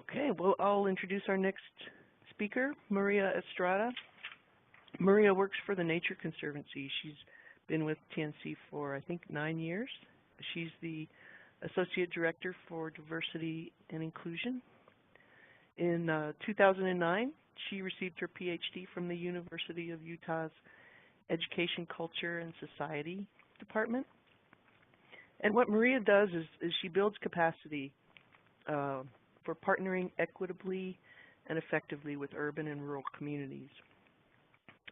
Okay, well, I'll introduce our next speaker, Maria Estrada. Maria works for the Nature Conservancy. She's been with TNC for, I think, 9 years. She's the Associate Director for Diversity and Inclusion. In 2009, she received her PhD from the University of Utah's Education, Culture, and Society Department. And what Maria does is she builds capacity for partnering equitably and effectively with urban and rural communities,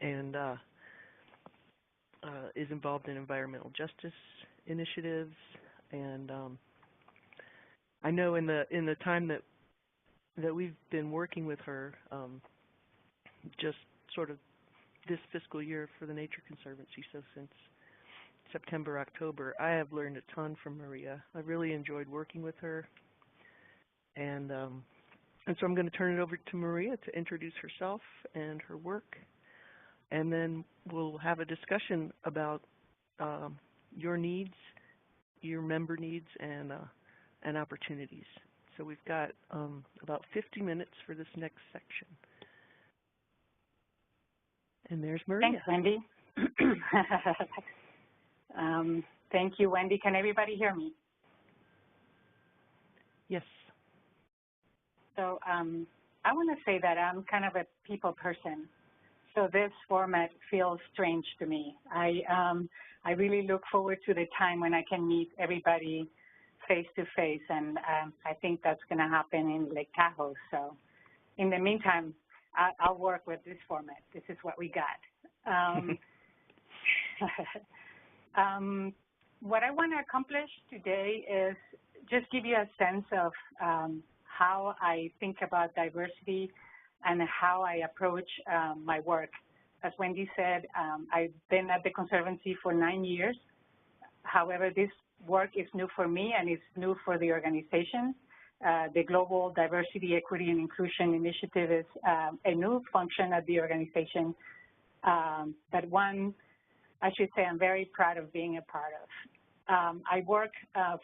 and is involved in environmental justice initiatives. And I know in the time that we've been working with her, just sort of this fiscal year for the Nature Conservancy, so since September, October, I have learned a ton from Maria. I really enjoyed working with her, and so I'm going to turn it over to Maria to introduce herself and her work, and then we'll have a discussion about your needs, your member needs, and opportunities. So we've got about 50 minutes for this next section. And there's Maria. Thanks, Wendy. Thank you, Wendy. Can everybody hear me? Yes. So I want to say that I'm kind of a people person. So this format feels strange to me. I really look forward to the time when I can meet everybody face to face, and I think that's going to happen in Lake Tahoe. So in the meantime, I'll work with this format. This is what we got. What I want to accomplish today is just give you a sense of how I think about diversity and how I approach my work. As Wendy said, I've been at the Conservancy for 9 years. However, this work is new for me and it's new for the organization. The Global Diversity, Equity, and Inclusion Initiative is a new function of the organization, but one, I should say, I'm very proud of being a part of. I work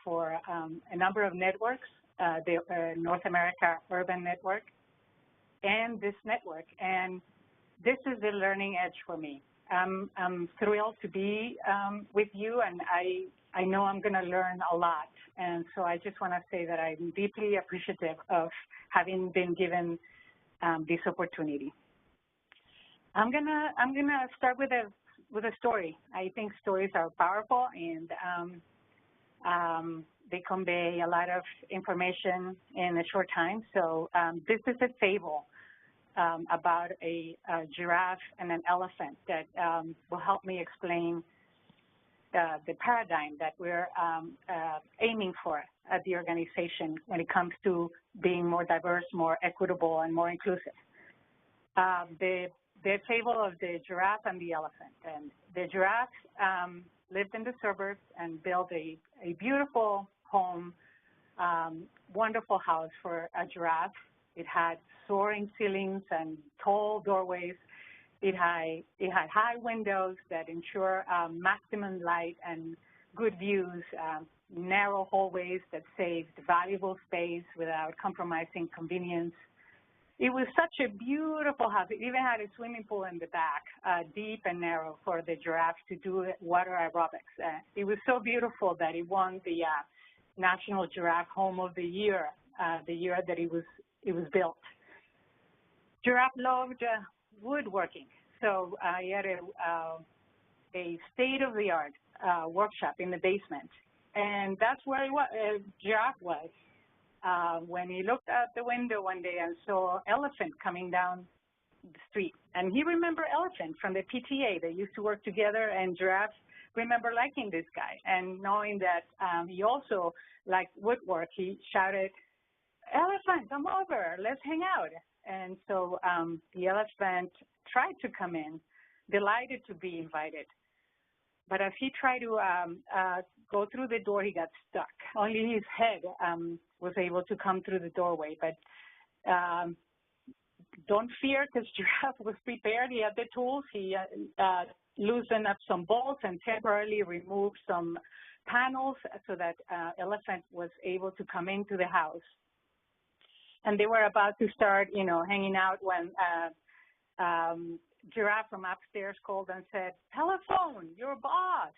for a number of networks, the North America Urban Network, and this network, and this is the learning edge for me. I'm thrilled to be with you, and I know I'm going to learn a lot, and so I just want to say that I'm deeply appreciative of having been given this opportunity. I'm gonna start with a story. I think stories are powerful, and they convey a lot of information in a short time. So this is a fable about a giraffe and an elephant that will help me explain the paradigm that we're aiming for at the organization when it comes to being more diverse, more equitable, and more inclusive. The fable of the giraffe and the elephant. And the giraffe lived in the suburbs and built a beautiful home, wonderful house for a giraffe. It had soaring ceilings and tall doorways. It had high windows that ensure maximum light and good views, narrow hallways that saved valuable space without compromising convenience. It was such a beautiful house. It even had a swimming pool in the back, deep and narrow for the giraffe to do water aerobics. It was so beautiful that it won the National Giraffe Home of the year that it was built. Giraffe loved woodworking, so I had a state-of-the-art workshop in the basement, and that's where Giraffe was. When he looked out the window one day and saw Elephant coming down the street. And he remembered Elephant from the PTA. They used to work together, and Giraffe remember liking this guy. And knowing that he also liked woodwork, he shouted, "Elephant, come over, let's hang out." And so the elephant tried to come in, delighted to be invited. But as he tried to go through the door, he got stuck. Only his head was able to come through the doorway. But don't fear, because Giraffe was prepared. He had the tools. He loosened up some bolts and temporarily removed some panels so that Elephant was able to come into the house. And they were about to start, hanging out when Giraffe from upstairs called and said, "Telephone, your boss."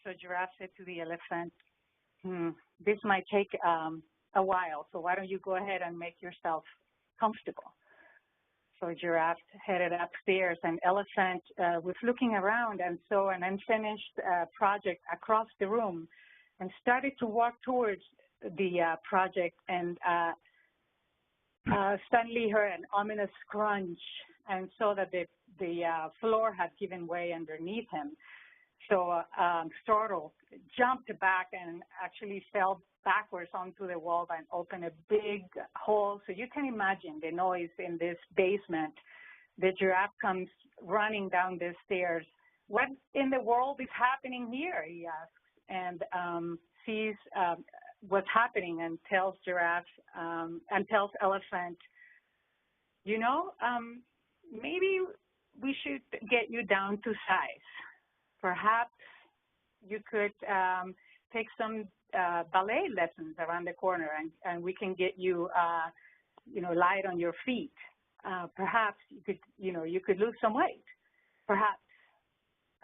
So Giraffe said to the elephant, "This might take a while, so why don't you go ahead and make yourself comfortable?" So Giraffe headed upstairs, and Elephant was looking around and saw an unfinished project across the room and started to walk towards the project, and suddenly heard an ominous crunch and saw that the floor had given way underneath him. So startled, jumped back and actually fell backwards onto the wall and opened a big hole. So you can imagine the noise in this basement. The Giraffe comes running down the stairs. "What in the world is happening here?" he asks, and sees what's happening and tells Giraffe and tells Elephant, maybe we should get you down to size. Perhaps you could take some ballet lessons around the corner, and we can get you, light on your feet. Perhaps you could lose some weight. Perhaps.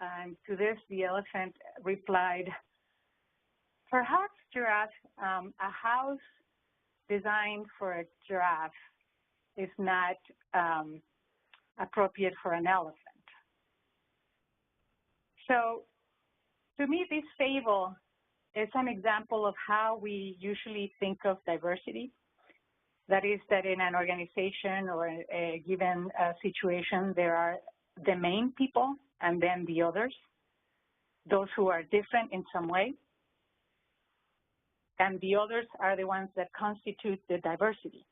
And to this, the elephant replied, "Perhaps, Giraffe, a house designed for a giraffe is not appropriate for an elephant." So to me, this fable is an example of how we usually think of diversity. That is, that in an organization or a given situation, there are the main people and then the others, those who are different in some way. And the others are the ones that constitute the diversity.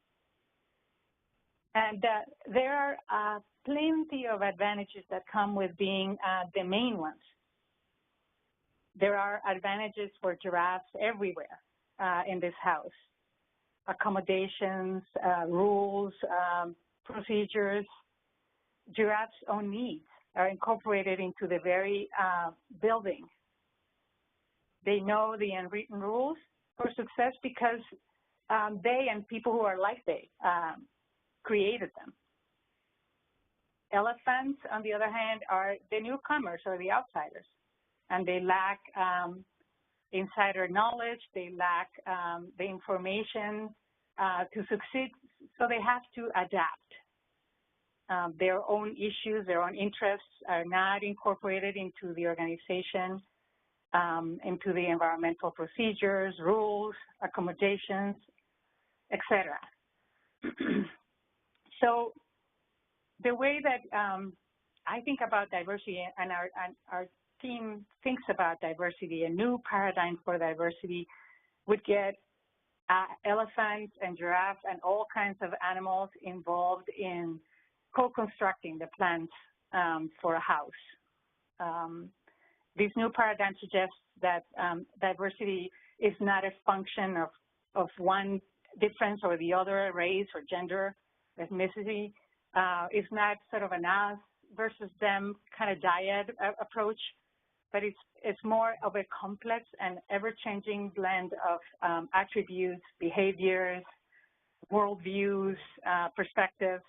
And there are plenty of advantages that come with being the main ones. There are advantages for giraffes everywhere in this house. Accommodations, rules, procedures. Giraffes' own needs are incorporated into the very building. They know the unwritten rules for success because they and people who are like they created them. Elephants, on the other hand, are the newcomers or the outsiders, and they lack insider knowledge, they lack the information to succeed, so they have to adapt. Their own issues, their own interests are not incorporated into the organization, into the environmental procedures, rules, accommodations, etc. So the way that I think about diversity and our team thinks about diversity, a new paradigm for diversity would get elephants and giraffes and all kinds of animals involved in co-constructing the plans for a house. This new paradigm suggests that diversity is not a function of one difference or the other, race or gender, ethnicity. It's not sort of an us versus them kind of dyad approach, but it's more of a complex and ever-changing blend of attributes, behaviors, worldviews, perspectives.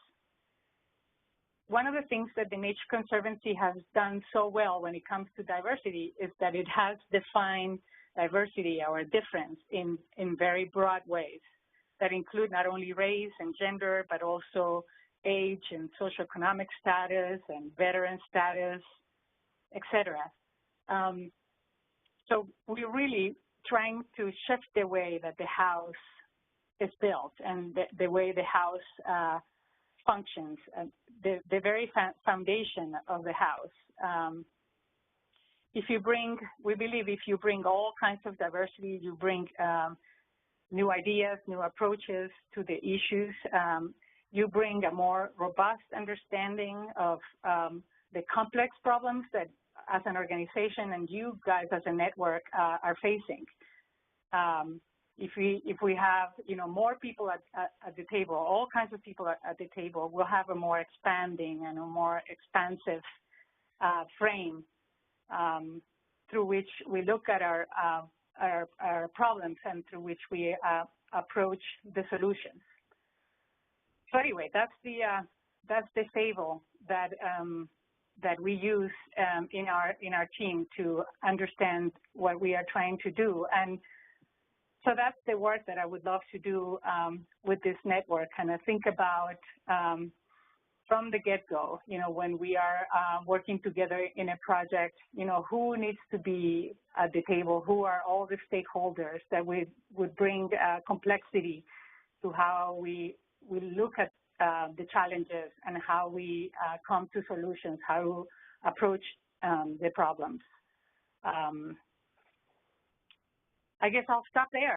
One of the things that the Nature Conservancy has done so well when it comes to diversity is that it has defined diversity or difference in very broad ways that include not only race and gender, but also age and socioeconomic status and veteran status, etc. So we're really trying to shift the way that the house is built and the way the house functions, the very foundation of the house. We believe if you bring all kinds of diversity, you bring new ideas, new approaches to the issues. You bring a more robust understanding of the complex problems that as an organization and you guys as a network are facing. If we have more people at the table, all kinds of people at the table, we'll have a more expanding and a more expansive frame through which we look at our problems and through which we approach the solutions. So anyway, that's the fable that that we use in our team to understand what we are trying to do. And so that's the work that I would love to do with this network, and I think about from the get-go, when we are working together in a project, who needs to be at the table, who are all the stakeholders that would bring complexity to how we look at the challenges and how we come to solutions, how to approach the problems. I guess I'll stop there.